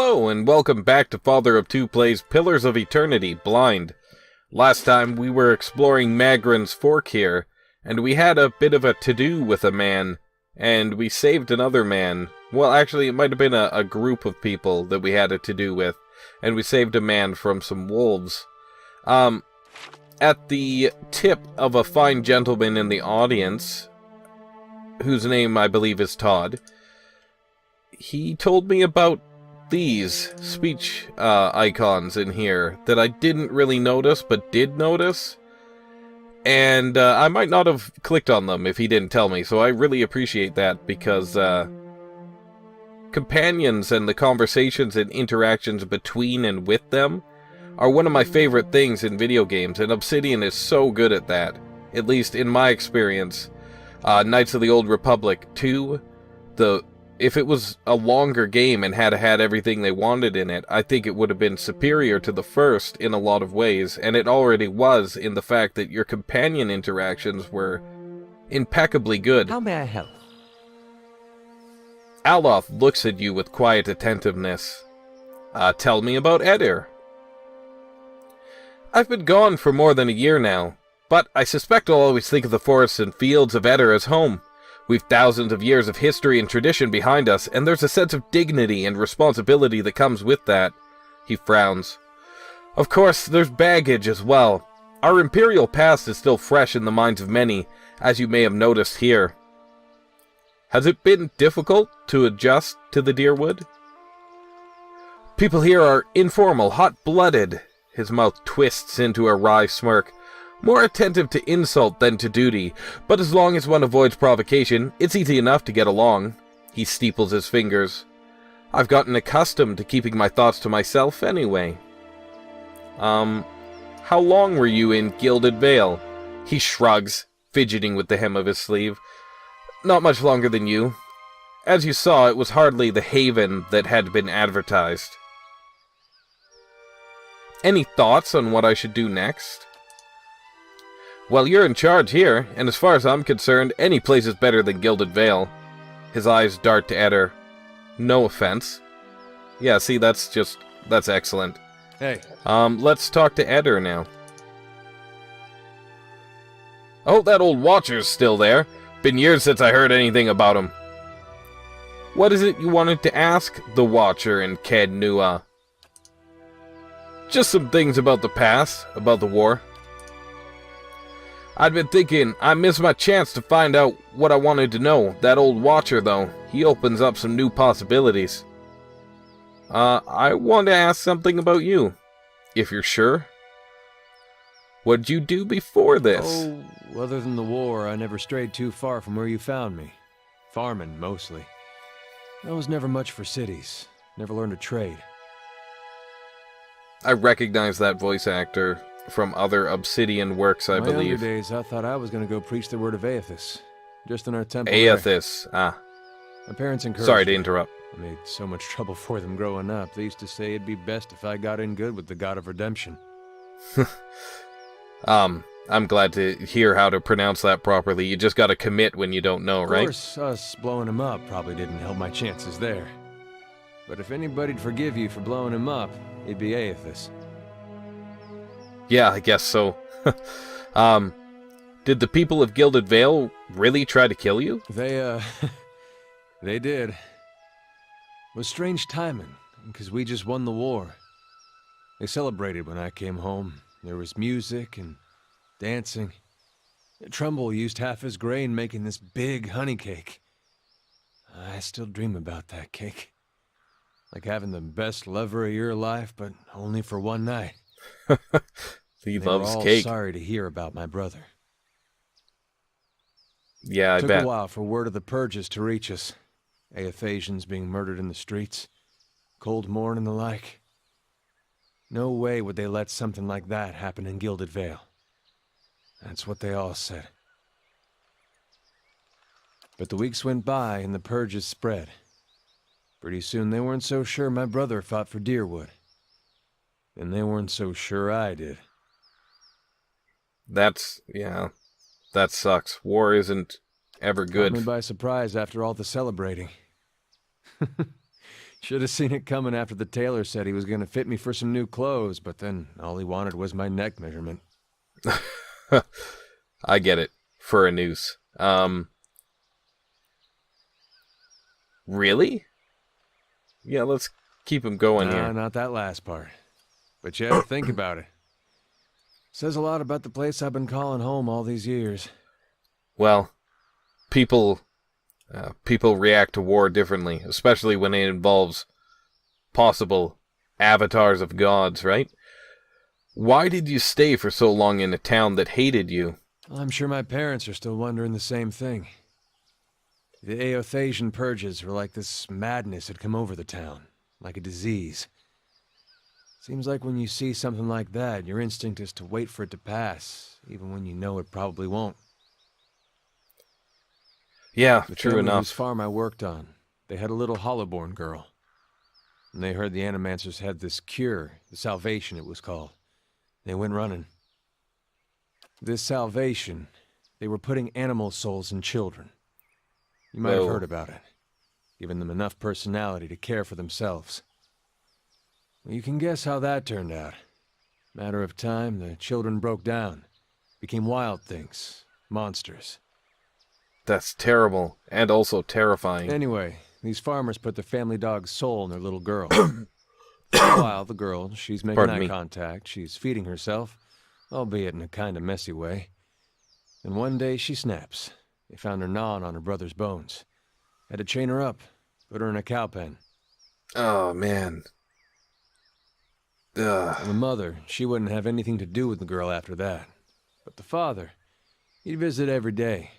Hello, and welcome back to Father-of-Two Plays Pillars of Eternity, Blind. Last time we were exploring Magran's Fork here, and we had a bit of a to-do with a man, and we saved another man. Well, actually, it might have been a group of people that we had a to-do with, and we saved a man from some wolves. At the tip of a fine gentleman in the audience, whose name I believe is Todd, he told me about these speech icons in here that I didn't really notice, but did notice. And I might not have clicked on them if he didn't tell me, so I really appreciate that, because companions and the conversations and interactions between and with them are one of my favorite things in video games, and Obsidian is so good at that, at least in my experience. Knights of the Old Republic 2, if it was a longer game and had everything they wanted in it, I think it would have been superior to the first in a lot of ways, and it already was in the fact that your companion interactions were impeccably good. How may I help? Aloth looks at you with quiet attentiveness. Tell me about Edir. I've been gone for more than a year now, but I suspect I'll always think of the forests and fields of Edir as home. We've thousands of years of history and tradition behind us, and there's a sense of dignity and responsibility that comes with that. He frowns. Of course, there's baggage as well. Our imperial past is still fresh in the minds of many, as you may have noticed here. Has it been difficult to adjust to the Deerwood? People here are informal, hot-blooded. His mouth twists into a wry smirk. More attentive to insult than to duty, but as long as one avoids provocation, it's easy enough to get along. He steeples his fingers. I've gotten accustomed to keeping my thoughts to myself anyway. How long were you in Gilded Vale? He shrugs, fidgeting with the hem of his sleeve. Not much longer than you. As you saw, it was hardly the haven that had been advertised. Any thoughts on what I should do next? Well, you're in charge here, and as far as I'm concerned, any place is better than Gilded Vale. His eyes dart to Edir. No offense. Yeah, see, that's excellent. Hey. Let's talk to Edir now. Oh, that old Watcher's still there. Been years since I heard anything about him. What is it you wanted to ask the Watcher and Cad Nua? Just some things about the past, about the war. I'd been thinking I missed my chance to find out what I wanted to know. That old Watcher, though, he opens up some new possibilities. I want to ask something about you, if you're sure. What'd you do before this? Oh, other than the war, I never strayed too far from where you found me. Farming, mostly. I was never much for cities. Never learned a trade. I recognize that voice actor from other Obsidian works, I believe. In my younger days, I thought I was going to go preach the word of Aethys. Just in our temple. Aethys, My parents encouraged Sorry to me. interrupt. I made so much trouble for them growing up. They used to say it'd be best if I got in good with the God of Redemption. I'm glad to hear how to pronounce that properly. You just gotta commit when you don't know, right? Of course, us blowing him up probably didn't help my chances there. But if anybody'd forgive you for blowing him up, it'd be Aethys. Yeah, I guess so. Did the people of Gilded Vale really try to kill you? They did. It was strange timing, because we just won the war. They celebrated when I came home. There was music and dancing. Trumbull used half his grain making this big honey cake. I still dream about that cake. Like having the best lover of your life, but only for one night. He they loves were all cake. Sorry to hear about my brother. Yeah, I Took bet. a while for word of the purges to reach us. Aethasians being murdered in the streets, cold morn and the like. No way would they let something like that happen in Gilded Vale. That's what they all said. But the weeks went by and the purges spread. Pretty soon they weren't so sure my brother fought for Deerwood. Then they weren't so sure I did. Yeah, that sucks. War isn't ever good. Caught me by surprise after all the celebrating. Should have seen it coming after the tailor said he was going to fit me for some new clothes, but then all he wanted was my neck measurement. I get it. For a noose. Really? Yeah, let's keep him going here. Not that last part. But yeah, think about it. Says a lot about the place I've been calling home all these years. Well, people react to war differently, especially when it involves possible avatars of gods, right? Why did you stay for so long in a town that hated you? Well, I'm sure my parents are still wondering the same thing. The Eothasian purges were like this madness had come over the town, like a disease. Seems like when you see something like that, your instinct is to wait for it to pass, even when you know it probably won't. Yeah, the true family enough. whose farm I worked on, they had a little Hollowborn girl. And they heard the Animancers had this cure, the Salvation it was called. They went running. This Salvation, they were putting animal souls in children. You might have heard about it, giving them enough personality to care for themselves. Well, you can guess how that turned out. Matter of time, the children broke down, became wild things, monsters. That's terrible, and also terrifying. Anyway, these farmers put their family dog's soul in their little girl. For a while, the girl, she's making eye contact, she's feeding herself, albeit in a kind of messy way. And one day she snaps. They found her gnawing on her brother's bones. Had to chain her up, put her in a cow pen. Oh, man. And the mother, she wouldn't have anything to do with the girl after that. But the father, he'd visit every day.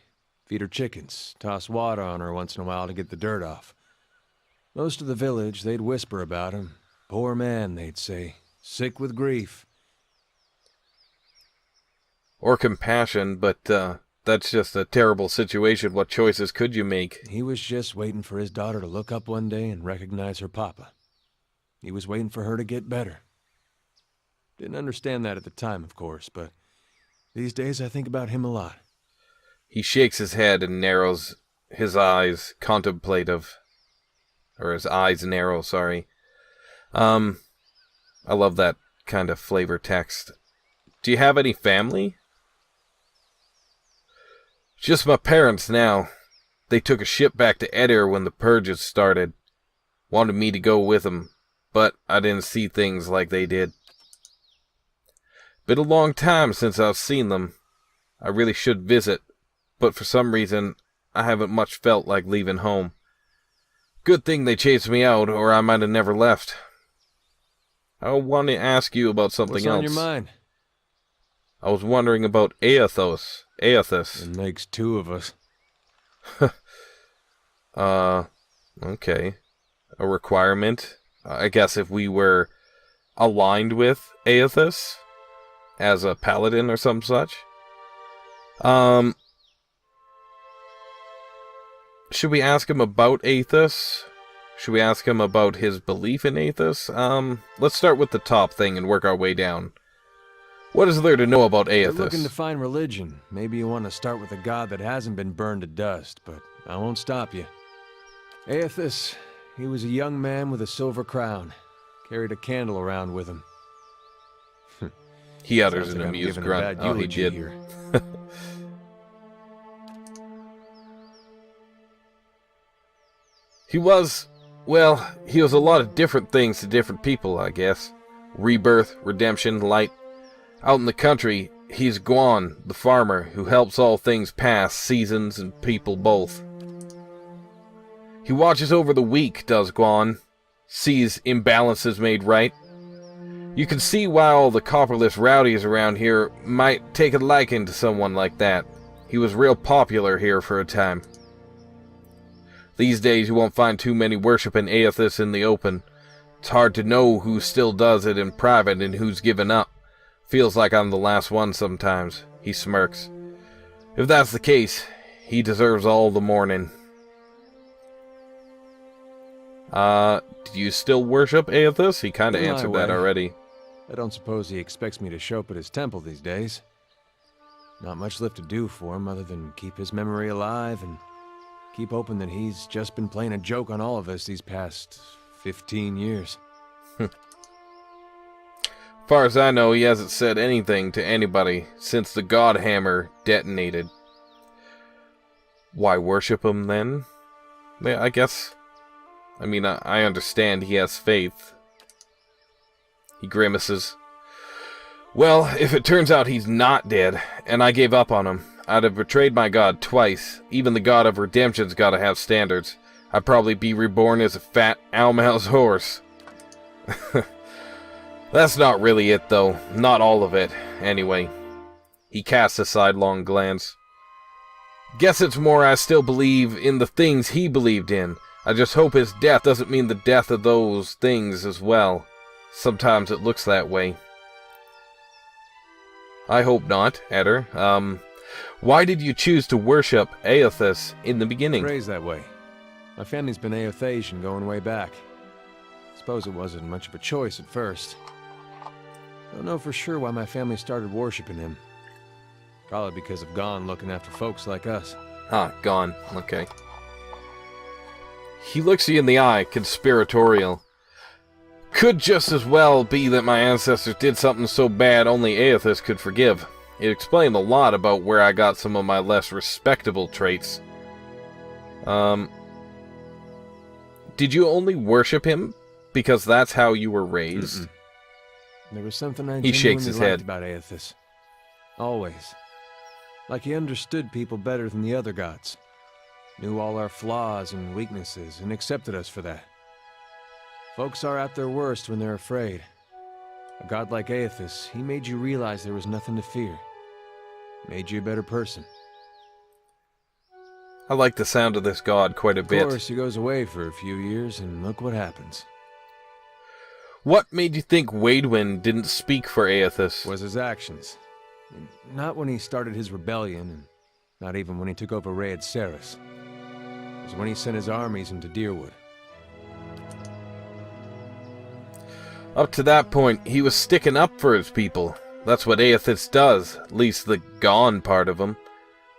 Feed her chickens, toss water on her once in a while to get the dirt off. Most of the village, they'd whisper about him. Poor man, they'd say. Sick with grief. Or compassion, but that's just a terrible situation. What choices could you make? He was just waiting for his daughter to look up one day and recognize her papa. He was waiting for her to get better. Didn't understand that at the time, of course, but these days I think about him a lot. He shakes his head and narrows his eyes, contemplative. Or his eyes narrow, sorry. I love that kind of flavor text. Do you have any family? Just my parents now. They took a ship back to Edir when the purges started. Wanted me to go with them, but I didn't see things like they did. Been a long time since I've seen them. I really should visit, but for some reason, I haven't much felt like leaving home. Good thing they chased me out, or I might have never left. I want to ask you about something else. What's on your mind? I was wondering about Aethos. Aethys. It makes two of us. Okay. A requirement? I guess if we were aligned with Aethys as a paladin or some such. Should we ask him about Aethys? Should we ask him about his belief in Aethys? Let's start with the top thing and work our way down. What is there to know about Aethys? You're looking to find religion. Maybe you want to start with a god that hasn't been burned to dust, but I won't stop you. Aethys, he was a young man with a silver crown. Carried a candle around with him. He utters an amused grunt. Oh, he did. He was a lot of different things to different people, I guess. Rebirth, redemption, light. Out in the country, he's Guan, the farmer, who helps all things pass, seasons and people both. He watches over the weak, does Guan. Sees imbalances made right. You can see why all the copperless rowdies around here might take a liking to someone like that. He was real popular here for a time. These days you won't find too many worshiping Aethys in the open. It's hard to know who still does it in private and who's given up. Feels like I'm the last one sometimes. He smirks. If that's the case, he deserves all the mourning. Do you still worship Aethys? He kind of answered that already. I don't suppose he expects me to show up at his temple these days. Not much left to do for him other than keep his memory alive and keep hoping that he's just been playing a joke on all of us these past 15 years. Far as I know, he hasn't said anything to anybody since the God Hammer detonated. Why worship him then? Yeah, I guess. I mean, I understand he has faith. He grimaces. Well, if it turns out he's not dead, and I gave up on him, I'd have betrayed my god twice. Even the god of redemption's gotta have standards. I'd probably be reborn as a fat Almouse horse. That's not really it, though. Not all of it, anyway. He casts a sidelong glance. Guess it's more I still believe in the things he believed in. I just hope his death doesn't mean the death of those things as well. Sometimes it looks that way. I hope not, Eder. Why did you choose to worship Aethys in the beginning? Raised that way. My family's been Aethasian going way back. Suppose it wasn't much of a choice at first. Don't know for sure why my family started worshipping him. Probably because of Gon looking after folks like us. Ah, Gon. Okay. He looks you in the eye, conspiratorial. Could just as well be that my ancestors did something so bad only Aethys could forgive. It explained a lot about where I got some of my less respectable traits. Did you only worship him because that's how you were raised? Mm-mm. There was something I He shakes his head. liked about Aethys. Always. Like he understood people better than the other gods. Knew all our flaws and weaknesses and accepted us for that. Folks are at their worst when they're afraid. A god like Aethys, he made you realize there was nothing to fear. Made you a better person. I like the sound of this god quite a bit. Of course, he goes away for a few years, and look what happens. What made you think Waidwen didn't speak for Aethys? Was his actions. Not when he started his rebellion, and not even when he took over Raed Saris. It was when he sent his armies into Deerwood. Up to that point, he was sticking up for his people. That's what Aethys does, at least the gone part of him.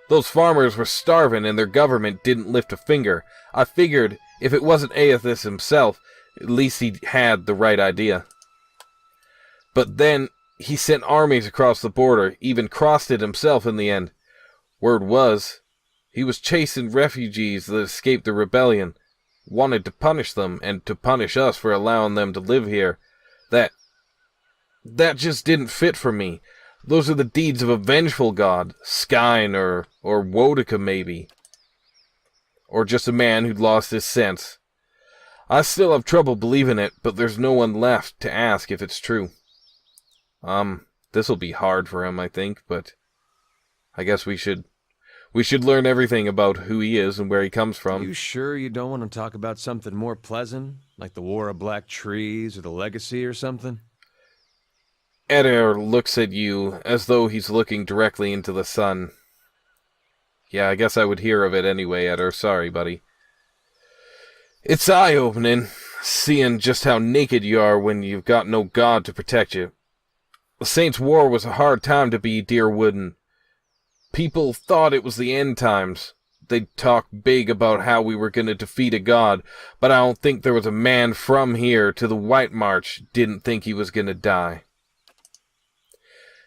Those farmers were starving and their government didn't lift a finger. I figured if it wasn't Aethys himself, at least he had the right idea. But then he sent armies across the border, even crossed it himself in the end. Word was, he was chasing refugees that escaped the rebellion, wanted to punish them and to punish us for allowing them to live here. That just didn't fit for me. Those are the deeds of a vengeful god, Skyn or Wodika maybe. Or just a man who'd lost his sense. I still have trouble believing it, but there's no one left to ask if it's true. This'll be hard for him, I think, but I guess we should learn everything about who he is and where he comes from. You sure you don't want to talk about something more pleasant? Like the War of Black Trees or the Legacy or something? Eder looks at you as though he's looking directly into the sun. Yeah, I guess I would hear of it anyway, Eder. Sorry, buddy. It's eye-opening, seeing just how naked you are when you've got no god to protect you. The Saints' War was a hard time to be Deerwooden. People thought it was the end times. They'd talk big about how we were going to defeat a god, but I don't think there was a man from here to the White March didn't think he was going to die.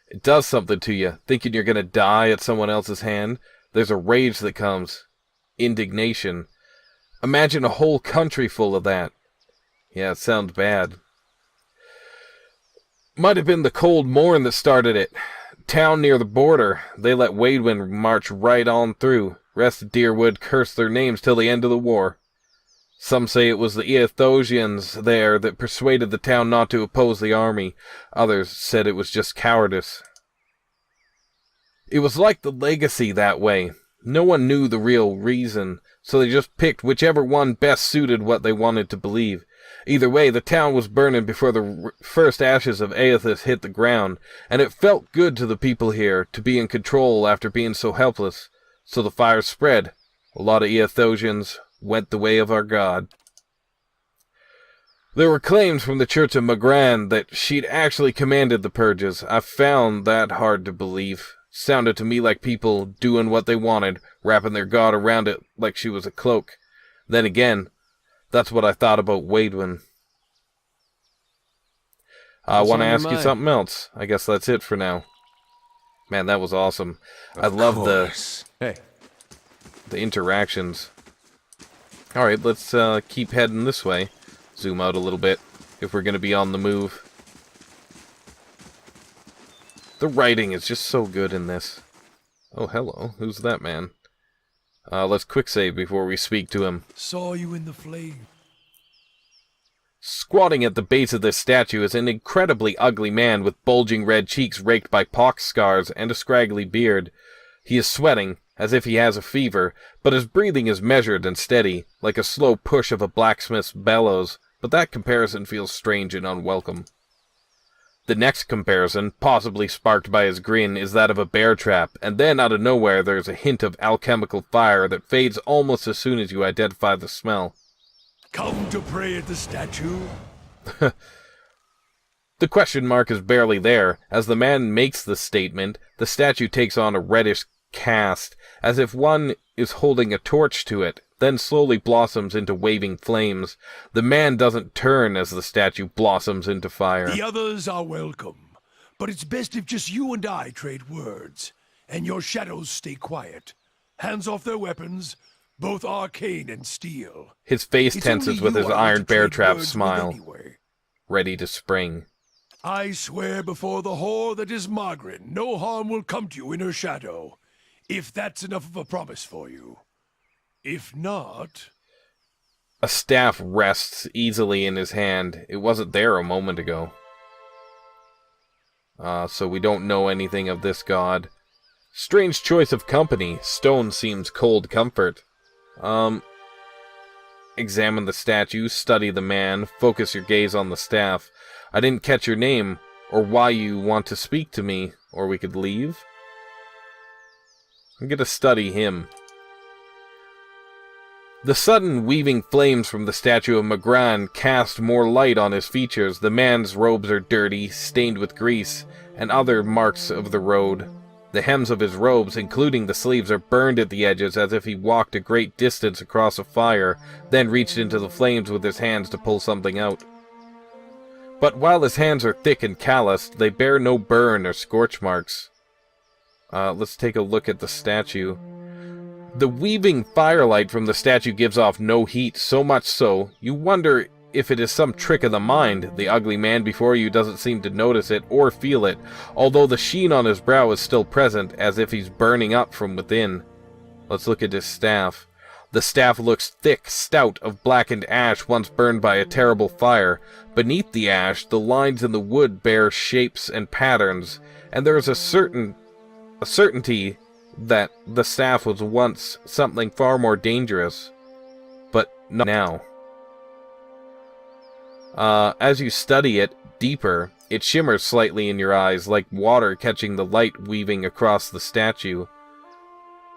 It does something to you, thinking you're going to die at someone else's hand. There's a rage that comes. Indignation. Imagine a whole country full of that. Yeah, it sounds bad. Might have been the Cold Morn that started it. Town near the border. They let Waidwen march right on through. Rest of Deerwood cursed their names till the end of the war. Some say it was the Aethosians there that persuaded the town not to oppose the army. Others said it was just cowardice. It was like the Legacy that way. No one knew the real reason, so they just picked whichever one best suited what they wanted to believe. Either way, the town was burning before the first ashes of Aethys hit the ground, and it felt good to the people here to be in control after being so helpless. So the fire spread. A lot of Aethosians went the way of our god. There were claims from the Church of Magran that she'd actually commanded the purges. I found that hard to believe. Sounded to me like people doing what they wanted, wrapping their god around it like she was a cloak. Then again, That's what I thought about Waidwin. I want to ask you something else. I guess that's it for now. Man, that was awesome. I love the interactions. Alright, let's keep heading this way. Zoom out a little bit, if we're going to be on the move. The writing is just so good in this. Oh, hello. Who's that man? Let's quick save before we speak to him. Saw you in the flame. Squatting at the base of this statue is an incredibly ugly man with bulging red cheeks raked by pox scars and a scraggly beard. He is sweating, as if he has a fever, but his breathing is measured and steady, like a slow push of a blacksmith's bellows, but that comparison feels strange and unwelcome. The next comparison, possibly sparked by his grin, is that of a bear trap, and then out of nowhere there is a hint of alchemical fire that fades almost as soon as you identify the smell. Come to pray at the statue? The question mark is barely there. As the man makes the statement, the statue takes on a reddish cast, as if one is holding a torch to it, then slowly blossoms into waving flames. The man doesn't turn as the statue blossoms into fire. The others are welcome, but it's best if just you and I trade words, and your shadows stay quiet. Hands off their weapons, both arcane and steel. His face tenses with his iron bear trap smile, anyway. Ready to spring. I swear before the whore that is Margaret, no harm will come to you in her shadow, if that's enough of a promise for you. If not... A staff rests easily in his hand. It wasn't there a moment ago. So we don't know anything of this god. Strange choice of company. Stone seems cold comfort. Examine the statue, study the man, focus your gaze on the staff. I didn't catch your name, or why you want to speak to me, or we could leave? I'm gonna study him. The sudden weaving flames from the statue of Magran cast more light on his features. The man's robes are dirty, stained with grease, and other marks of the road. The hems of his robes, including the sleeves, are burned at the edges as if he walked a great distance across a fire, then reached into the flames with his hands to pull something out. But while his hands are thick and calloused, they bear no burn or scorch marks. Let's take a look at the statue. The weaving firelight from the statue gives off no heat, so much so, you wonder if it is some trick of the mind. The ugly man before you doesn't seem to notice it or feel it, although the sheen on his brow is still present, as if he's burning up from within. Let's look at his staff. The staff looks thick, stout, of blackened ash once burned by a terrible fire. Beneath the ash, the lines in the wood bear shapes and patterns, and there is a certainty that the staff was once something far more dangerous. But not now. As you study it deeper, it shimmers slightly in your eyes, like water catching the light weaving across the statue.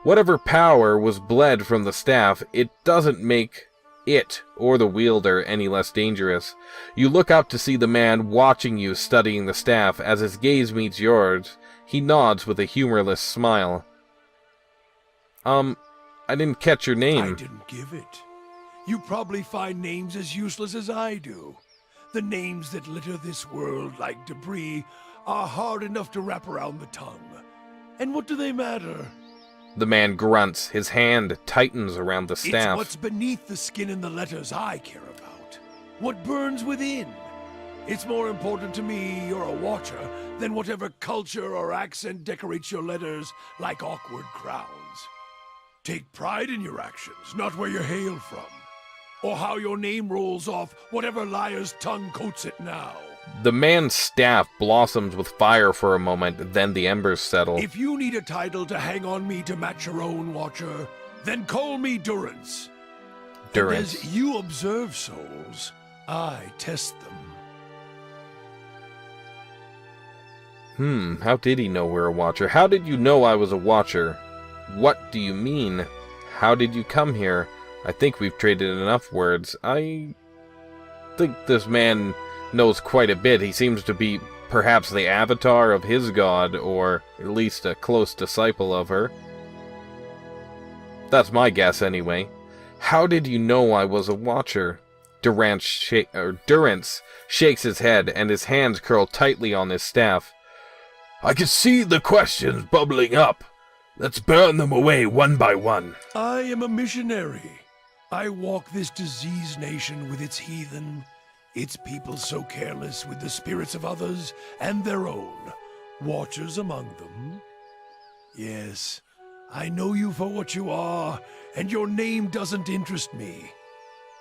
Whatever power was bled from the staff, it doesn't make it or the wielder any less dangerous. You look up to see the man watching you studying the staff. As his gaze meets yours, he nods with a humorless smile. I didn't catch your name. I didn't give it. You probably find names as useless as I do. The names that litter this world like debris are hard enough to wrap around the tongue. And what do they matter? The man grunts. His hand tightens around the staff. It's what's beneath the skin and the letters I care about. What burns within. It's more important to me you're a watcher than whatever culture or accent decorates your letters like awkward crowns. Take pride in your actions, not where you hail from. Or how your name rolls off whatever liar's tongue coats it now. The man's staff blossoms with fire for a moment, then the embers settle. If you need a title to hang on me to match your own, Watcher, then call me Durance. Durance. And as you observe souls, I test them. How did he know we're a Watcher? How did you know I was a Watcher? What do you mean? How did you come here? I think we've traded enough words. I think this man knows quite a bit. He seems to be perhaps the avatar of his god, or at least a close disciple of her. That's my guess, anyway. How did you know I was a Watcher? Durance shakes his head, and his hands curl tightly on his staff. I can see the questions bubbling up. Let's burn them away one by one. I am a missionary. I walk this diseased nation with its heathen, its people so careless with the spirits of others and their own, watchers among them. Yes, I know you for what you are, and your name doesn't interest me.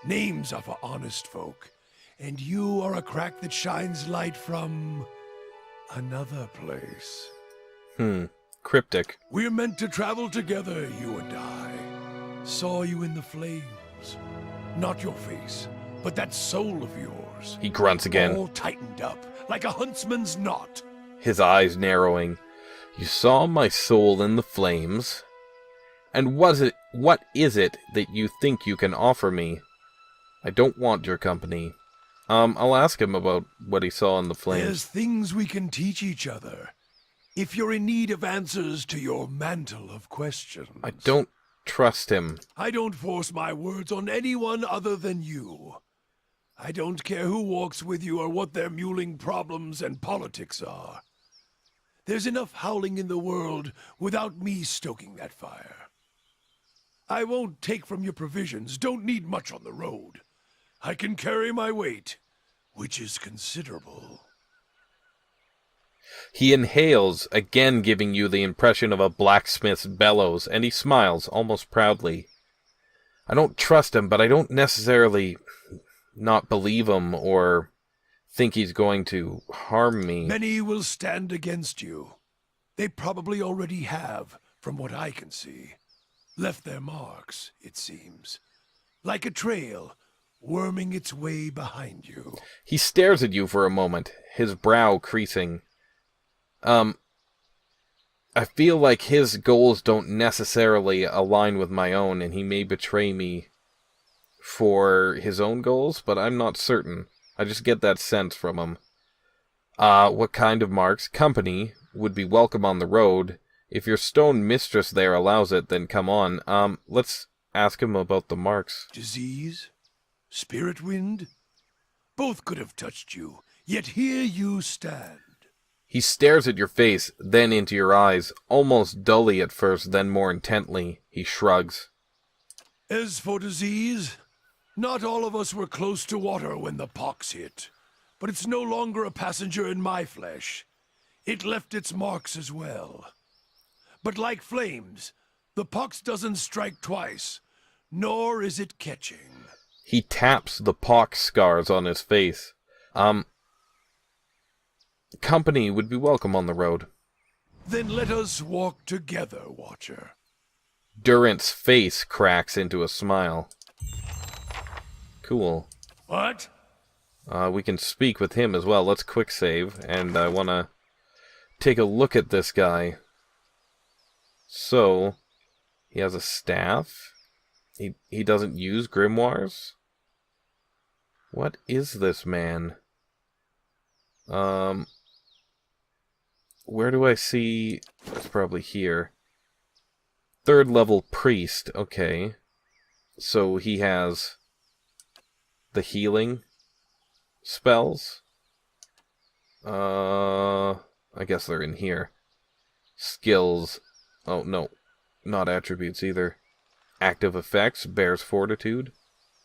Names are for honest folk, and you are a crack that shines light from another place. Cryptic. We're meant to travel together, you and I. Saw you in the flames. Not your face, but that soul of yours. He grunts again. All tightened up, like a huntsman's knot. His eyes narrowing. You saw my soul in the flames? And what is it that you think you can offer me? I don't want your company. I'll ask him about what he saw in the flames. There's things we can teach each other. If you're in need of answers to your mantle of questions. I don't trust him. I don't force my words on anyone other than you. I don't care who walks with you or what their mewling problems and politics are. There's enough howling in the world without me stoking that fire. I won't take from your provisions, don't need much on the road. I can carry my weight, which is considerable. He inhales, again giving you the impression of a blacksmith's bellows, and he smiles, almost proudly. I don't trust him, but I don't necessarily not believe him or think he's going to harm me. Many will stand against you. They probably already have, from what I can see. Left their marks, it seems. Like a trail, worming its way behind you. He stares at you for a moment, his brow creasing. I feel like his goals don't necessarily align with my own, and he may betray me for his own goals, but I'm not certain. I just get that sense from him. What kind of marks? Company would be welcome on the road. If your stone mistress there allows it, then come on. Let's ask him about the marks. Disease? Spirit wind? Both could have touched you, yet here you stand. He stares at your face, then into your eyes, almost dully at first, then more intently. He shrugs. As for disease, not all of us were close to water when the pox hit, but it's no longer a passenger in my flesh. It left its marks as well. But like flames, the pox doesn't strike twice, nor is it catching. He taps the pox scars on his face. Company would be welcome on the road. Then let us walk together, Watcher. Durant's face cracks into a smile. Cool. What? We can speak with him as well. Let's quick save, and I want to take a look at this guy. So, he has a staff. He doesn't use grimoires. What is this man? Where do I see... It's probably here. 3rd level priest. Okay. So he has the healing spells. I guess they're in here. Skills. Oh, no. Not attributes either. Active effects. Bears fortitude.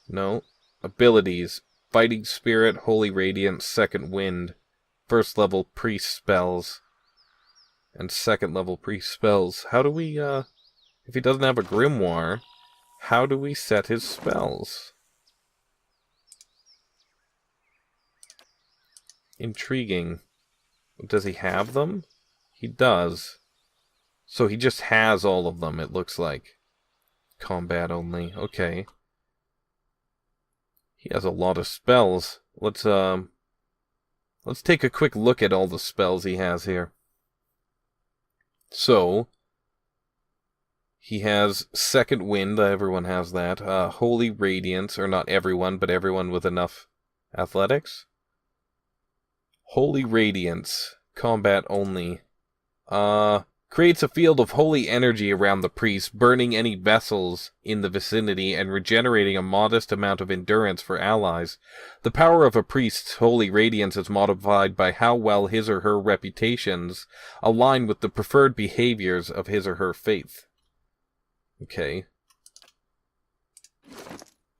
No. Abilities. Fighting Spirit, Holy Radiance, Second Wind. 1st level priest spells. And 2nd level priest spells. How do we, if he doesn't have a grimoire, how do we set his spells? Intriguing. Does he have them? He does. So he just has all of them, it looks like. Combat only. Okay. He has a lot of spells. Let's take a quick look at all the spells he has here. So, he has Second Wind, everyone has that. Holy Radiance, or not everyone, but everyone with enough athletics. Holy Radiance, combat only. Creates a field of holy energy around the priest, burning any vessels in the vicinity and regenerating a modest amount of endurance for allies. The power of a priest's holy radiance is modified by how well his or her reputations align with the preferred behaviors of his or her faith. Okay.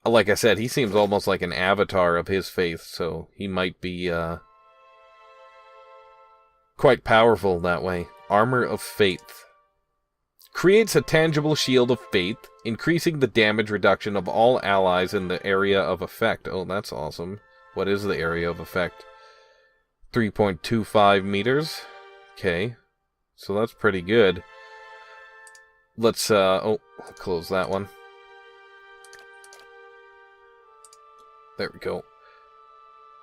Like I said, he seems almost like an avatar of his faith, so he might be quite powerful that way. Armor of Faith. Creates a tangible shield of faith, increasing the damage reduction of all allies in the area of effect. Oh, that's awesome. What is the area of effect? 3.25 meters. Okay. So that's pretty good. Let's, close that one. There we go.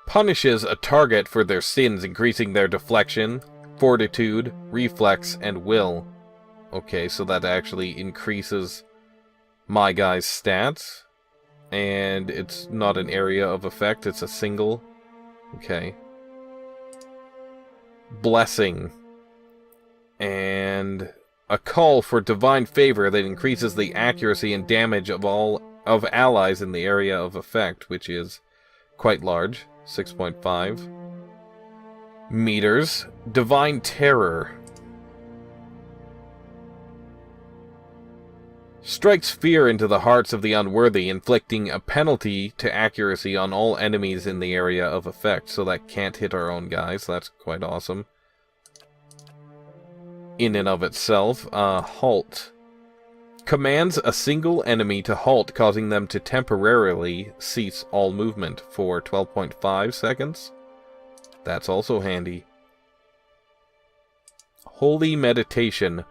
Punishes a target for their sins, increasing their deflection, fortitude, reflex, and will. Okay, so that actually increases my guy's stats. And it's not an area of effect, it's a single. Okay. Blessing. And a call for divine favor that increases the accuracy and damage of all of allies in the area of effect, which is quite large, 6.5 meters. Divine Terror. Strikes fear into the hearts of the unworthy, inflicting a penalty to accuracy on all enemies in the area of effect, so that can't hit our own guys. That's quite awesome. In and of itself. Halt. Commands a single enemy to halt, causing them to temporarily cease all movement for 12.5 seconds. That's also handy. Holy Meditation.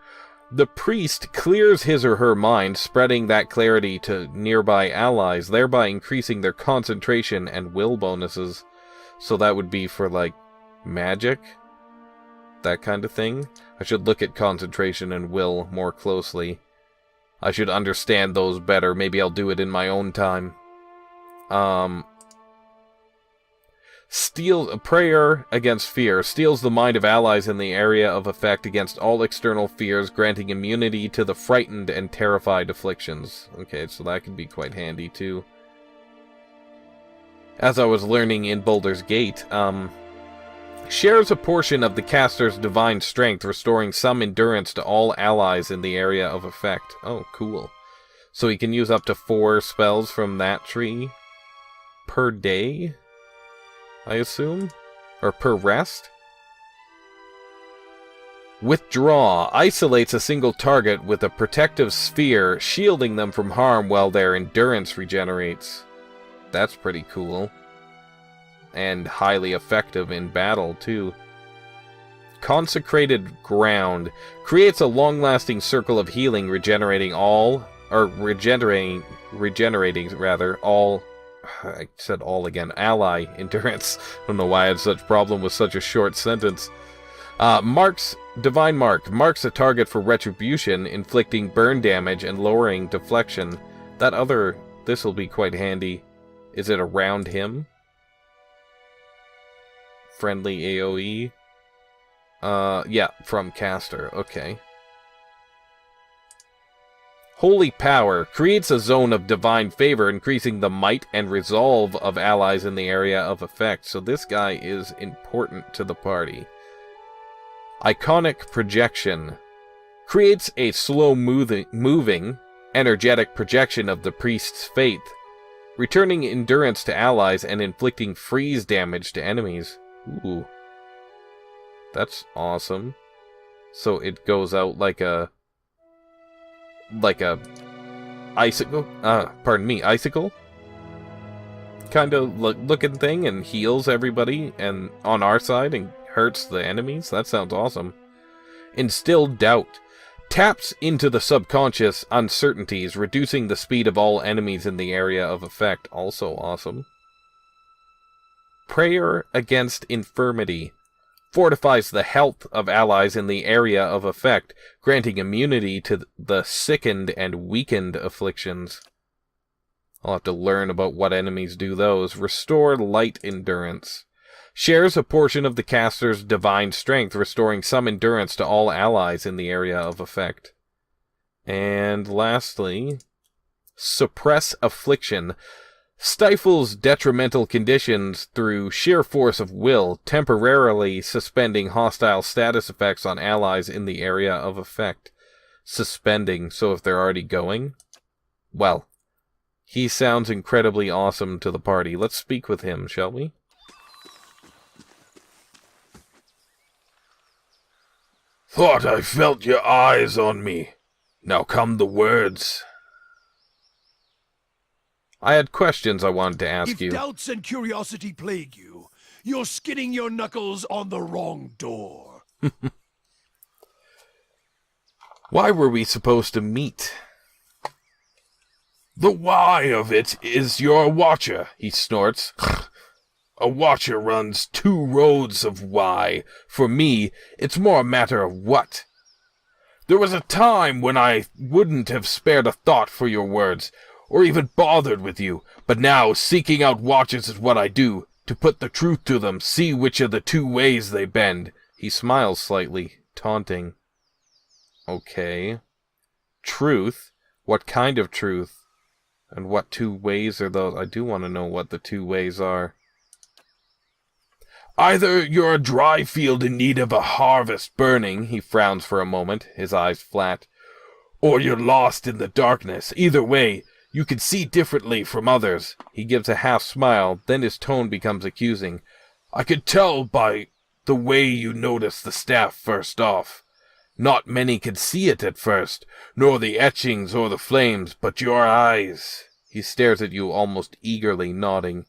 The priest clears his or her mind, spreading that clarity to nearby allies, thereby increasing their concentration and will bonuses. So that would be for, like, magic? That kind of thing? I should look at concentration and will more closely. I should understand those better. Maybe I'll do it in my own time. Steal a prayer against fear. Steals the mind of allies in the area of effect against all external fears, granting immunity to the frightened and terrified afflictions. Okay, so that can be quite handy too. As I was learning in Baldur's Gate, shares a portion of the caster's divine strength, restoring some endurance to all allies in the area of effect. Oh, cool. So he can use up to 4 spells from that tree per day, I assume? Or per rest? Withdraw. Isolates a single target with a protective sphere, shielding them from harm while their endurance regenerates. That's pretty cool. And highly effective in battle, too. Consecrated Ground. Creates a long-lasting circle of healing, regenerating all... Or regenerating all... I said all again. Ally endurance. I don't know why I had such problem with such a short sentence. Divine Mark. Marks a target for retribution, inflicting burn damage and lowering deflection. This will be quite handy. Is it around him? Friendly AoE. Yeah, from caster. Okay. Holy Power. Creates a zone of divine favor, increasing the might and resolve of allies in the area of effect. So this guy is important to the party. Iconic Projection. Creates a slow-moving, energetic projection of the priest's faith, returning endurance to allies and inflicting freeze damage to enemies. Ooh. That's awesome. So it goes out like a icicle? Icicle? Kind of looking thing, and heals everybody and on our side and hurts the enemies? That sounds awesome. Instilled Doubt. Taps into the subconscious uncertainties, reducing the speed of all enemies in the area of effect. Also awesome. Prayer against Infirmity. Fortifies the health of allies in the area of effect, granting immunity to the sickened and weakened afflictions. I'll have to learn about what enemies do those. Restore light endurance. Shares a portion of the caster's divine strength, restoring some endurance to all allies in the area of effect. And lastly, suppress affliction. Stifles detrimental conditions through sheer force of will, temporarily suspending hostile status effects on allies in the area of effect. Suspending, so if they're already going? Well, he sounds incredibly awesome to the party. Let's speak with him, shall we? Thought I felt your eyes on me. Now come the words. I had questions I wanted to ask you. If doubts and curiosity plague you, you're skinning your knuckles on the wrong door. Why were we supposed to meet? The why of it is you're a watcher, he snorts. A watcher runs 2 roads of why. For me, it's more a matter of what. There was a time when I wouldn't have spared a thought for your words, or even bothered with you, but now seeking out watchers is what I do, to put the truth to them, see which of the 2 ways they bend. He smiles slightly, taunting. Okay. Truth? What kind of truth? And what 2 ways are those? I do want to know what the 2 ways are. Either you're a dry field in need of a harvest burning, he frowns for a moment, his eyes flat, or you're lost in the darkness. Either way, you can see differently from others. He gives a half smile, then his tone becomes accusing. I could tell by the way you noticed the staff first off. Not many could see it at first, nor the etchings or the flames, but your eyes. He stares at you almost eagerly, nodding.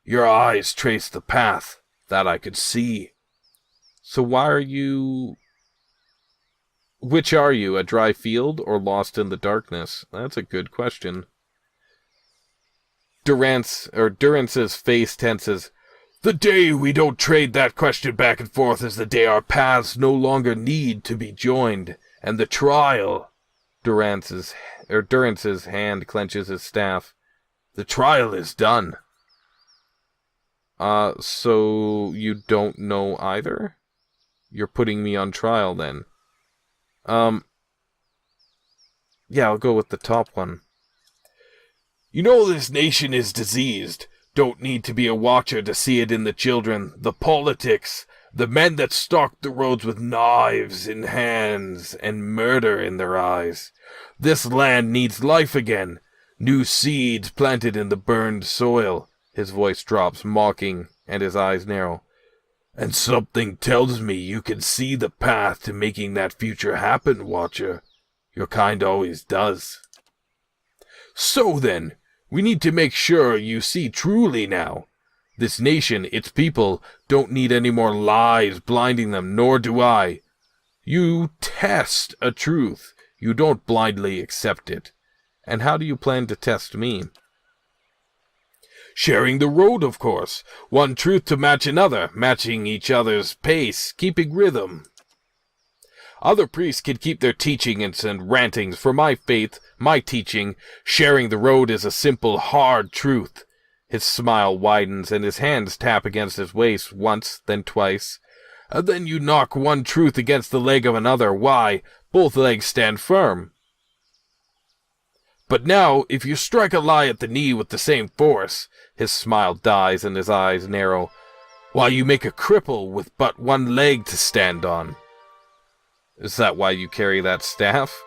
Your eyes trace the path. That I could see. So why are you... Which are you, a dry field or lost in the darkness? That's a good question. Durance's face tenses. The day we don't trade that question back and forth is the day our paths no longer need to be joined. And the trial... Durance's hand clenches his staff. The trial is done. So you don't know either? You're putting me on trial then. Yeah, I'll go with the top one. You know this nation is diseased. Don't need to be a watcher to see it in the children, the politics, the men that stalk the roads with knives in hands and murder in their eyes. This land needs life again. New seeds planted in the burned soil. His voice drops, mocking, and his eyes narrow. And something tells me you can see the path to making that future happen, Watcher. Your kind always does. So then, we need to make sure you see truly now. This nation, its people, don't need any more lies blinding them, nor do I. You test a truth. You don't blindly accept it. And how do you plan to test me? Sharing the road, of course. One truth to match another, matching each other's pace, keeping rhythm. Other priests can keep their teachings and rantings. For my faith, my teaching, sharing the road is a simple, hard truth. His smile widens, and his hands tap against his waist once, then twice. And then you knock one truth against the leg of another. Why? Both legs stand firm. But now, if you strike a lie at the knee with the same force, his smile dies and his eyes narrow, why, you make a cripple with but one leg to stand on. Is that why you carry that staff?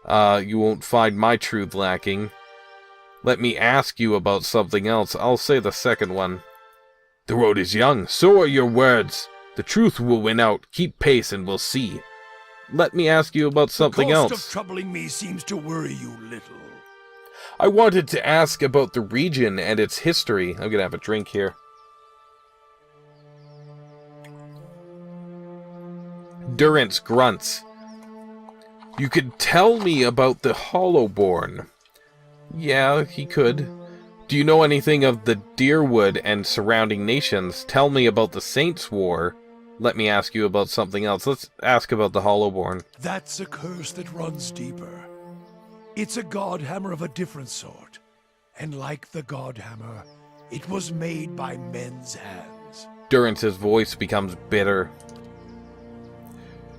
You won't find my truth lacking. Let me ask you about something else. I'll say the second one. The road is young, so are your words. The truth will win out. Keep pace and we'll see. Let me ask you about something else. The cost of troubling me seems to worry you little. I wanted to ask about the region and its history. I'm gonna have a drink here. Durance grunts. You could tell me about the Hollowborn. Yeah, he could. Do you know anything of the Deerwood and surrounding nations? Tell me about the Saints' War. Let me ask you about something else. Let's ask about the Hollowborn. That's a curse that runs deeper. It's a godhammer of a different sort. And like the godhammer, it was made by men's hands. Durance's voice becomes bitter.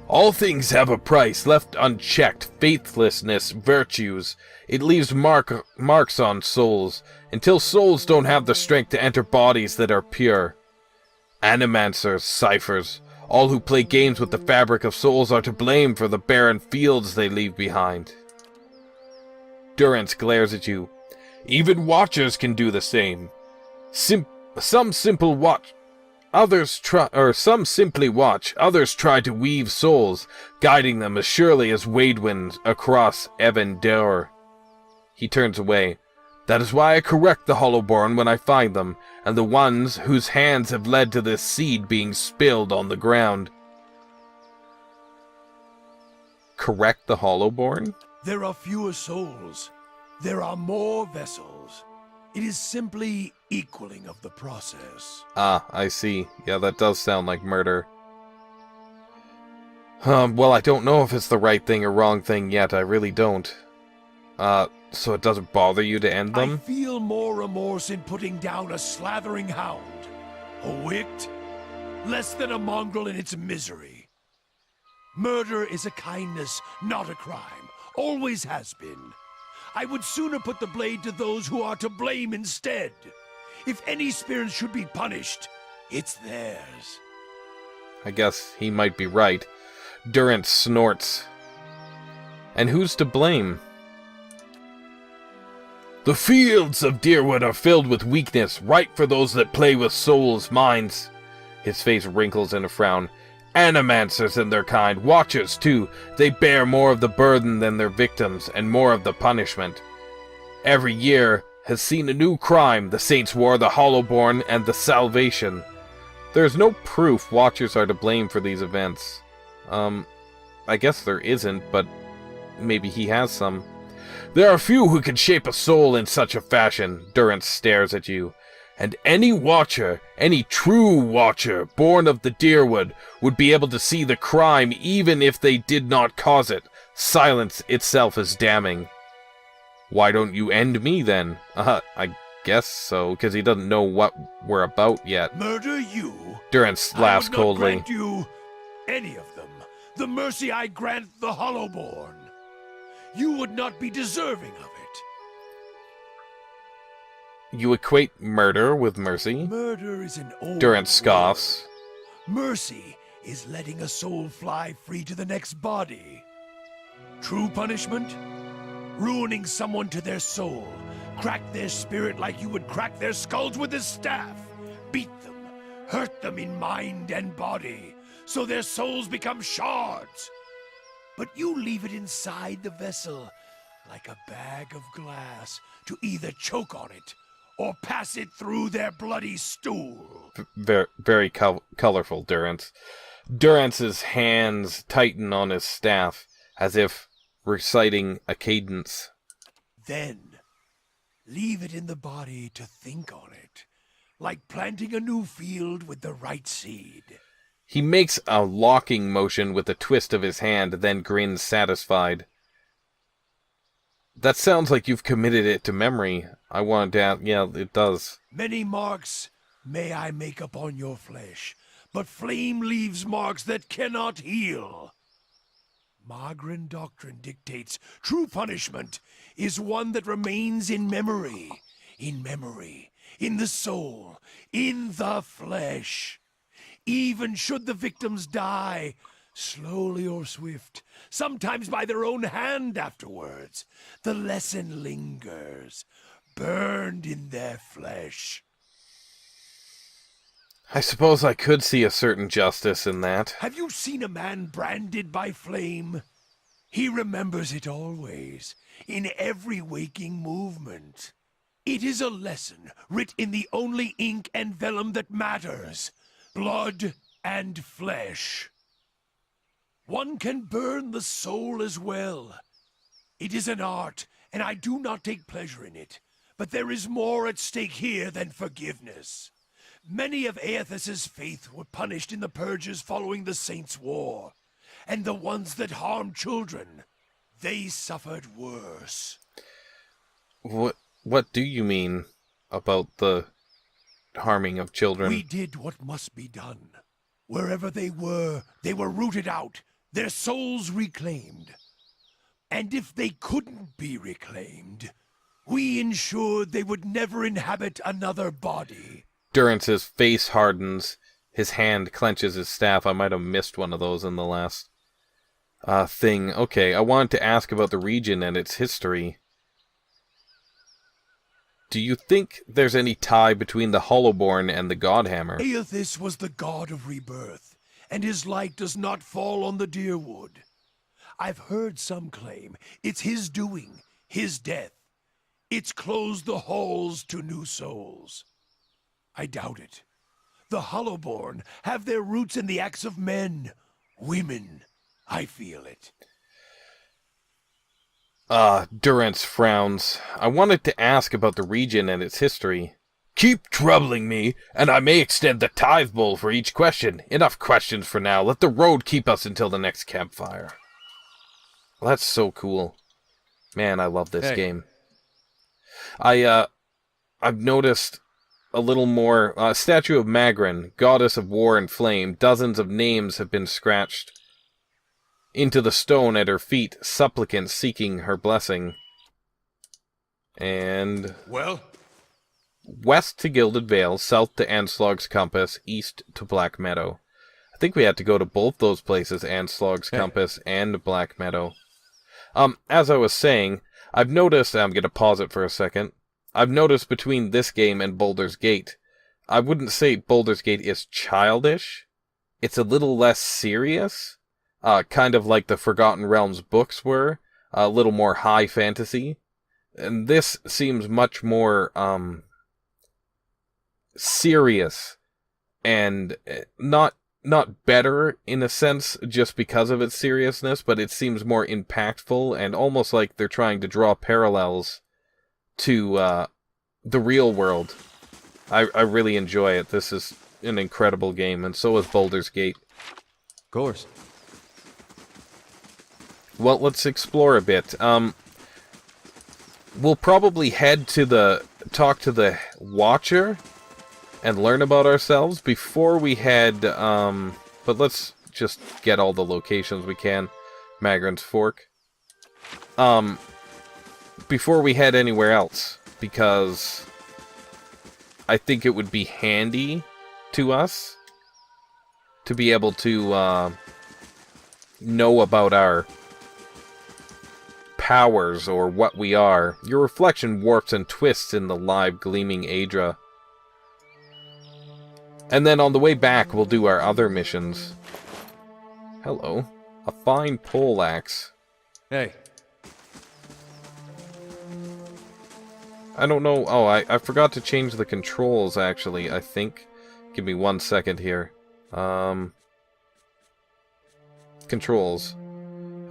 All things have a price. Left unchecked, faithlessness, virtues. It leaves marks on souls, until souls don't have the strength to enter bodies that are pure. Animancers, ciphers, all who play games with the fabric of souls are to blame for the barren fields they leave behind. Durance glares at you. Even watchers can do the same. Some simply watch, others try to weave souls, guiding them as surely as Wadewind across Evan Dale. He turns away. That is why I correct the Hollowborn when I find them, and the ones whose hands have led to this seed being spilled on the ground. Correct the Hollowborn? There are fewer souls. There are more vessels. It is simply equaling of the process. Ah, I see. Yeah, that does sound like murder. Well, I don't know if it's the right thing or wrong thing yet. I really don't. So it doesn't bother you to end them? I feel more remorse in putting down a slathering hound. A wict? Less than a mongrel in its misery. Murder is a kindness, not a crime. Always has been. I would sooner put the blade to those who are to blame instead. If any spirit should be punished, it's theirs. I guess he might be right. Durance snorts. And who's to blame? The fields of Deerwood are filled with weakness, ripe for those that play with souls' minds. His face wrinkles in a frown. Animancers and their kind, watchers too, they bear more of the burden than their victims, and more of the punishment. Every year has seen a new crime, the Saints' War, the Hollowborn, and the Salvation. There is no proof watchers are to blame for these events. I guess there isn't, but maybe he has some. There are few who can shape a soul in such a fashion, Durance stares at you. And any watcher, any true watcher, born of the Deerwood, would be able to see the crime even if they did not cause it. Silence itself is damning. Why don't you end me then? I guess so, because he doesn't know what we're about yet. Murder you? Durance laughs coldly. I would not grant you any of them. The mercy I grant the Hollowborn. You would not be deserving of it. You equate murder with mercy? Murder is an old Durance scoffs. Mercy is letting a soul fly free to the next body. True punishment? Ruining someone to their soul. Crack their spirit like you would crack their skulls with a staff. Beat them. Hurt them in mind and body. So their souls become shards. But you leave it inside the vessel, like a bag of glass, to either choke on it or pass it through their bloody stool. Very colorful, Durance. Durance's hands tighten on his staff, as if reciting a cadence. Then, leave it in the body to think on it, like planting a new field with the right seed. He makes a locking motion with a twist of his hand, then grins satisfied. That sounds like you've committed it to memory. I wanted to ask, yeah, it does. Many marks may I make upon your flesh, but flame leaves marks that cannot heal. Magrin doctrine dictates true punishment is one that remains in memory, in the soul, in the flesh. Even should the victims die, slowly or swift, sometimes by their own hand afterwards, the lesson lingers, burned in their flesh. I suppose I could see a certain justice in that. Have you seen a man branded by flame? He remembers it always, in every waking movement. It is a lesson writ in the only ink and vellum that matters. Blood and flesh. One can burn the soul as well. It is an art, and I do not take pleasure in it. But there is more at stake here than forgiveness. Many of Aethys's faith were punished in the purges following the Saints' War. And the ones that harmed children, they suffered worse. What do you mean about the harming of children. We did what must be done. Wherever they were rooted out, their souls reclaimed. And if they couldn't be reclaimed, we ensured they would never inhabit another body. Durance's face hardens. His hand clenches his staff. I might have missed one of those in the last thing. Okay, I wanted to ask about the region and its history. Do you think there's any tie between the Hollowborn and the Godhammer? Aethys was the god of rebirth, and his light does not fall on the Deerwood. I've heard some claim it's his doing, his death. It's closed the halls to new souls. I doubt it. The Hollowborn have their roots in the acts of men, women. I feel it. Durance frowns. I wanted to ask about the region and its history. Keep troubling me, and I may extend the tithe bowl for each question. Enough questions for now. Let the road keep us until the next campfire. Well, that's so cool. Man, I love this game. I've noticed a little more. Statue of Magrin, goddess of war and flame. Dozens of names have been scratched into the stone at her feet, supplicants seeking her blessing. And Well? West to Gilded Vale, south to Anslog's Compass, east to Black Meadow. I think we had to go to both those places, Anslog's Compass and Black Meadow. As I was saying, I've noticed, I'm going to pause it for a second, I've noticed between this game and Baldur's Gate, I wouldn't say Baldur's Gate is childish. It's a little less serious. Kind of like the Forgotten Realms books were, a little more high fantasy. And this seems much more, serious, and not better in a sense just because of its seriousness, but it seems more impactful and almost like they're trying to draw parallels to, the real world. I really enjoy it. This is an incredible game, and so is Baldur's Gate. Of course. Well, let's explore a bit. We'll probably head to talk to the Watcher and learn about ourselves before we head, but let's just get all the locations we can. Magrin's Fork. Before we head anywhere else, because I think it would be handy to us to be able to, know about our powers, or what we are. Your reflection warps and twists in the live, gleaming Aedra. And then on the way back, we'll do our other missions. Hello. A fine poleaxe. Hey. I don't know. Oh, I forgot to change the controls, actually, I think. Give me 1 second here. Controls.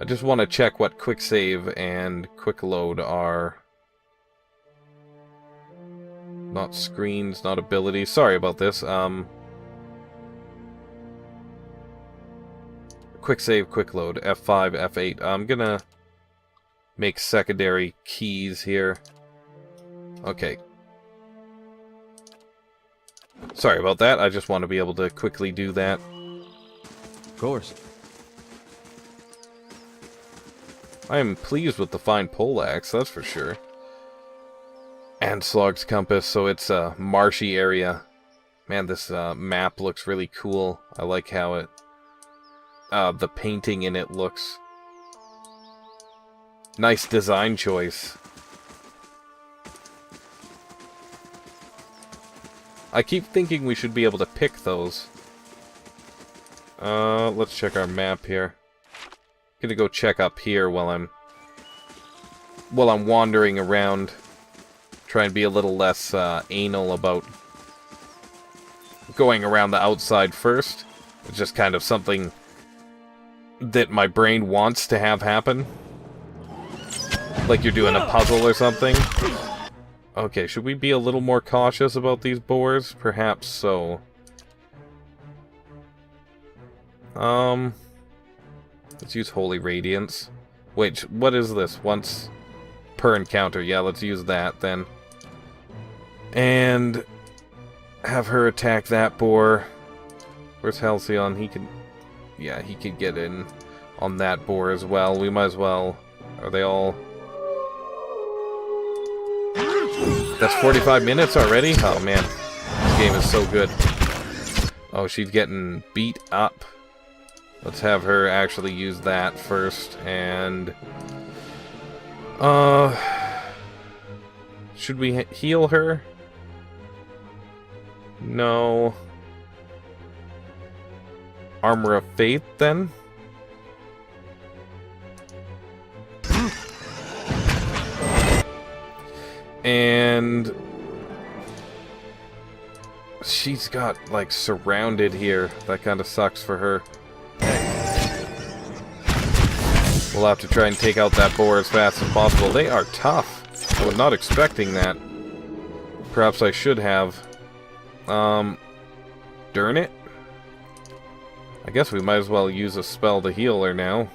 I just want to check what quick save and quick load are. Not screens, not abilities. Sorry about this. Quick save, quick load. F5, F8. I'm gonna make secondary keys here. Okay. Sorry about that. I just want to be able to quickly do that. Of course. I am pleased with the fine poleaxe, that's for sure. Anslog's Compass, so it's a marshy area. Man, this map looks really cool. I like how it... the painting in it looks... Nice design choice. I keep thinking we should be able to pick those. Let's check our map here. Gonna go check up here while I'm wandering around. Try and be a little less anal about going around the outside first. It's just kind of something that my brain wants to have happen. Like you're doing a puzzle or something. Okay, should we be a little more cautious about these boars? Perhaps so. Let's use Holy Radiance. Wait, what is this? Once per encounter. Yeah, let's use that then. And have her attack that boar. Where's Halcyon? He can... Yeah, he could get in on that boar as well. We might as well... Are they all... That's 45 minutes already? Oh, man. This game is so good. Oh, she's getting beat up. Let's have her actually use that first, and... Should we heal her? No. Armor of Faith, then? And... She's got, like, surrounded here. That kind of sucks for her. We'll have to try and take out that boar as fast as possible. They are tough. I was not expecting that. Perhaps I should have. Darn it. I guess we might as well use a spell to heal her now.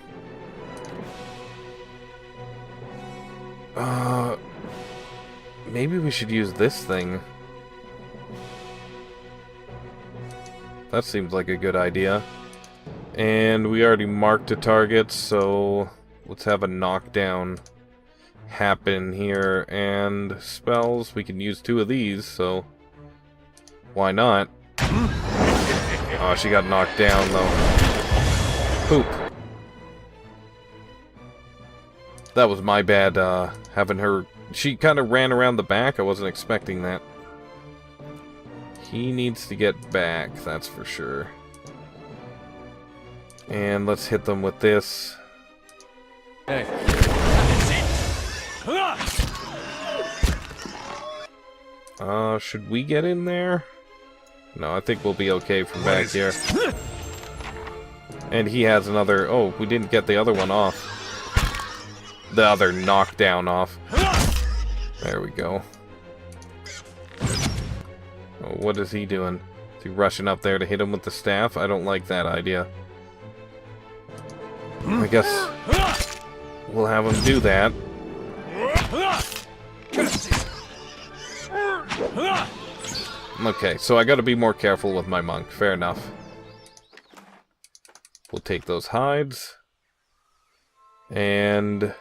Maybe we should use this thing. That seems like a good idea. And we already marked a target, so let's have a knockdown happen here. And spells, we can use 2 of these, so why not? Oh, she got knocked down, though. Poop. That was my bad, having her... She kind of ran around the back. I wasn't expecting that. He needs to get back, that's for sure. And let's hit them with this. Hey. Should we get in there? No, I think we'll be okay from back here. And he has another... Oh, we didn't get the other one off. The other knockdown off. There we go. Oh, what is he doing? Is he rushing up there to hit him with the staff? I don't like that idea. I guess we'll have him do that. Okay, so I gotta be more careful with my monk. Fair enough. We'll take those hides. And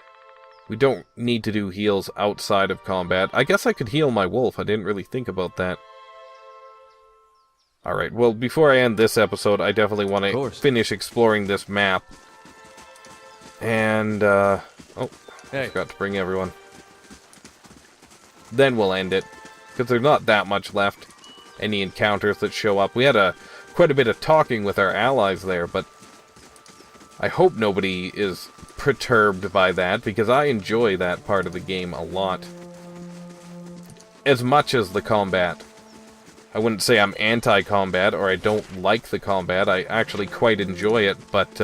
we don't need to do heals outside of combat. I guess I could heal my wolf. I didn't really think about that. Alright, well, before I end this episode, I definitely want to finish exploring this map. And, oh, hey. I forgot to bring everyone. Then we'll end it, because there's not that much left. Any encounters that show up. We had quite a bit of talking with our allies there, but I hope nobody is perturbed by that, because I enjoy that part of the game a lot. As much as the combat. I wouldn't say I'm anti-combat, or I don't like the combat. I actually quite enjoy it, but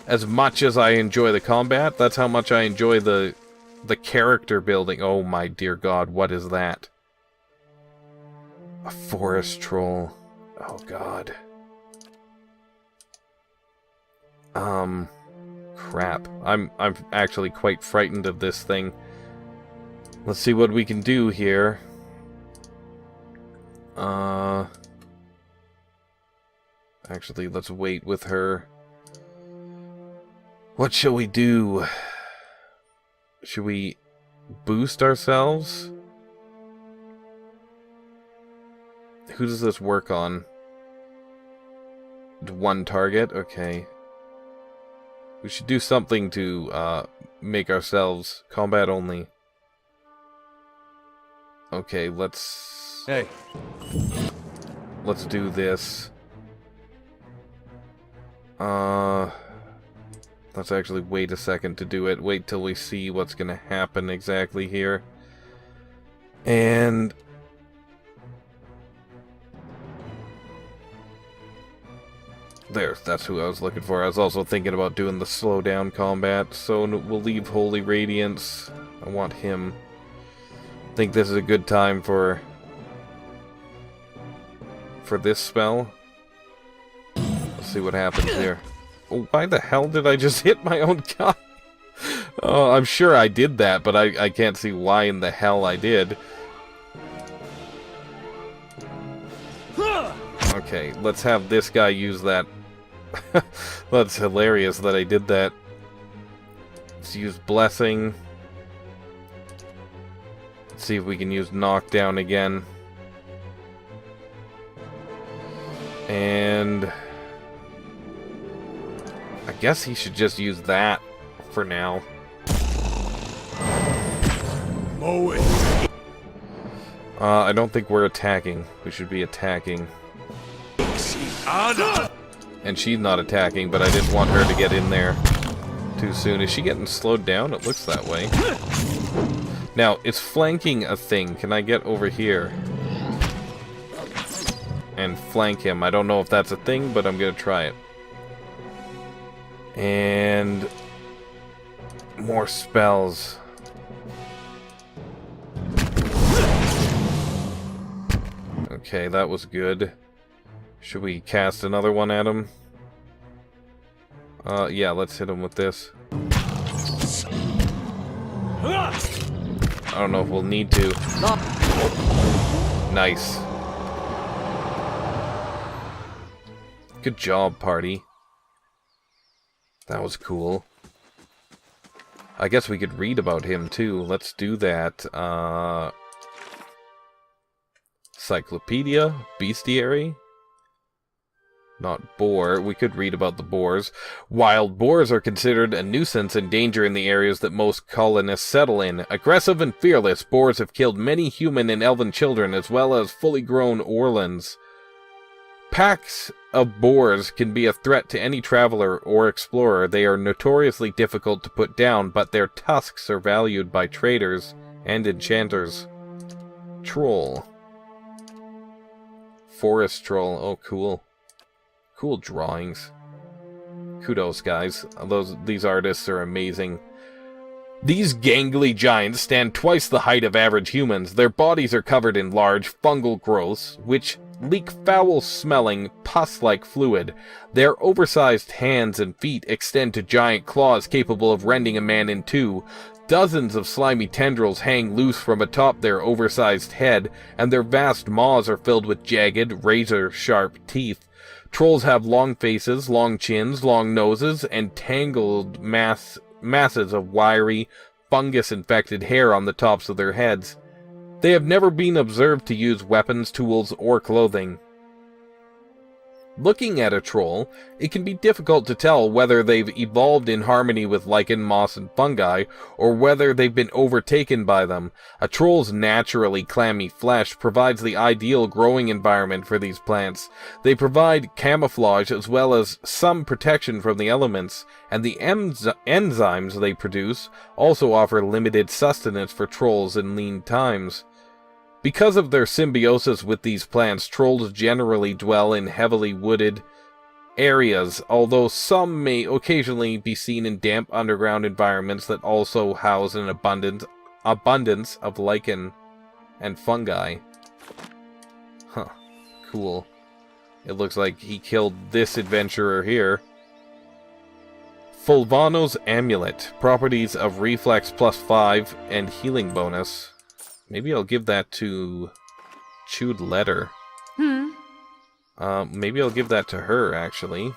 as much as I enjoy the combat, that's how much I enjoy the character building. Oh my dear God, what is that? A forest troll. Oh God. Crap. I'm actually quite frightened of this thing. Let's see what we can do here. Actually, let's wait with her. What shall we do? Should we boost ourselves? Who does this work on? One target? Okay. We should do something to make ourselves combat only. Okay, let's... Hey. Let's do this. Let's actually wait a second to do it. Wait till we see what's gonna happen exactly here. And... there, that's who I was looking for. I was also thinking about doing the slow down combat, so we'll leave Holy Radiance. I want him. I think this is a good time for this spell. Let's see what happens here. Oh, why the hell did I just hit my own guy? Oh, I'm sure I did that, but I can't see why in the hell I did. Okay, let's have this guy use that. That's hilarious that I did that. Let's use Blessing. Let's see if we can use Knockdown again. And I guess he should just use that for now. Mow it. I don't think we're attacking. We should be attacking. And she's not attacking, but I didn't want her to get in there too soon. Is she getting slowed down? It looks that way. Now, is flanking a thing? Can I get over here and flank him? I don't know if that's a thing, but I'm gonna try it. And more spells. Okay, that was good. Should we cast another one at him? Yeah, let's hit him with this. I don't know if we'll need to. Nice. Good job, party. That was cool. I guess we could read about him, too. Let's do that. Cyclopedia? Bestiary? Not boar. We could read about the boars. Wild boars are considered a nuisance and danger in the areas that most colonists settle in. Aggressive and fearless, boars have killed many human and elven children, as well as fully grown orlans. Packs of boars can be a threat to any traveler or explorer. They are notoriously difficult to put down, but their tusks are valued by traders and enchanters. Troll. Forest troll. Oh, cool. Cool drawings. Kudos, guys. These artists are amazing. These gangly giants stand twice the height of average humans. Their bodies are covered in large fungal growths, which leak foul-smelling, pus-like fluid. Their oversized hands and feet extend to giant claws capable of rending a man in two. Dozens of slimy tendrils hang loose from atop their oversized head, and their vast maws are filled with jagged, razor-sharp teeth. Trolls have long faces, long chins, long noses, and tangled masses of wiry, fungus-infected hair on the tops of their heads. They have never been observed to use weapons, tools, or clothing. Looking at a troll, it can be difficult to tell whether they've evolved in harmony with lichen, moss, and fungi, or whether they've been overtaken by them. A troll's naturally clammy flesh provides the ideal growing environment for these plants. They provide camouflage as well as some protection from the elements, and the enzymes they produce also offer limited sustenance for trolls in lean times. Because of their symbiosis with these plants, trolls generally dwell in heavily wooded areas, although some may occasionally be seen in damp underground environments that also house an abundance of lichen and fungi. Huh. Cool. It looks like he killed this adventurer here. Fulvano's Amulet. Properties of Reflex +5 and Healing bonus. Maybe I'll give that to Chewed Letter. Maybe I'll give that to her, actually.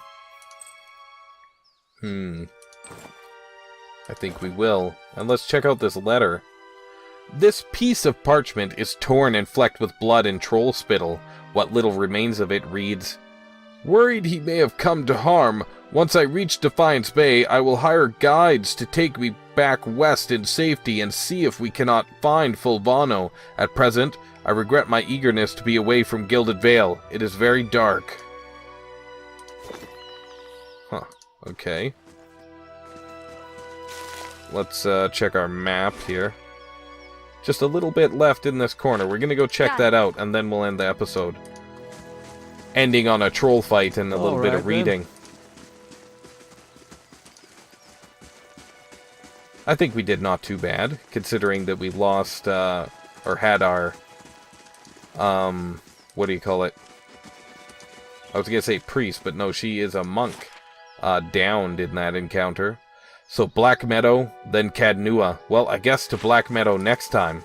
I think we will. And let's check out this letter. This piece of parchment is torn and flecked with blood and troll spittle. What little remains of it reads, "Worried he may have come to harm. Once I reach Defiance Bay, I will hire guides to take me back west in safety and see if we cannot find Fulvano. At present, I regret my eagerness to be away from Gilded Vale. It is very dark." Huh, okay. Let's check our map here. Just a little bit left in this corner. We're gonna go check that out, and then we'll end the episode. Ending on a troll fight and a little bit of reading. I think we did not too bad, considering that we lost, or had our, what do you call it? I was gonna say priest, but no, she is a monk, downed in that encounter. So Black Meadow, then Cadnua. Well, I guess to Black Meadow next time.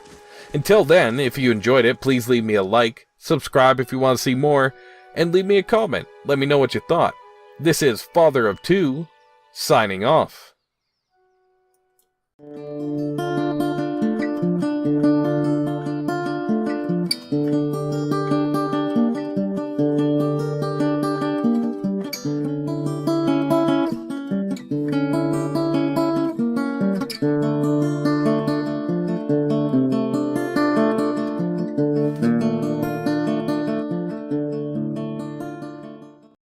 Until then, if you enjoyed it, please leave me a like, subscribe if you want to see more, and leave me a comment. Let me know what you thought. This is Father of Two, signing off.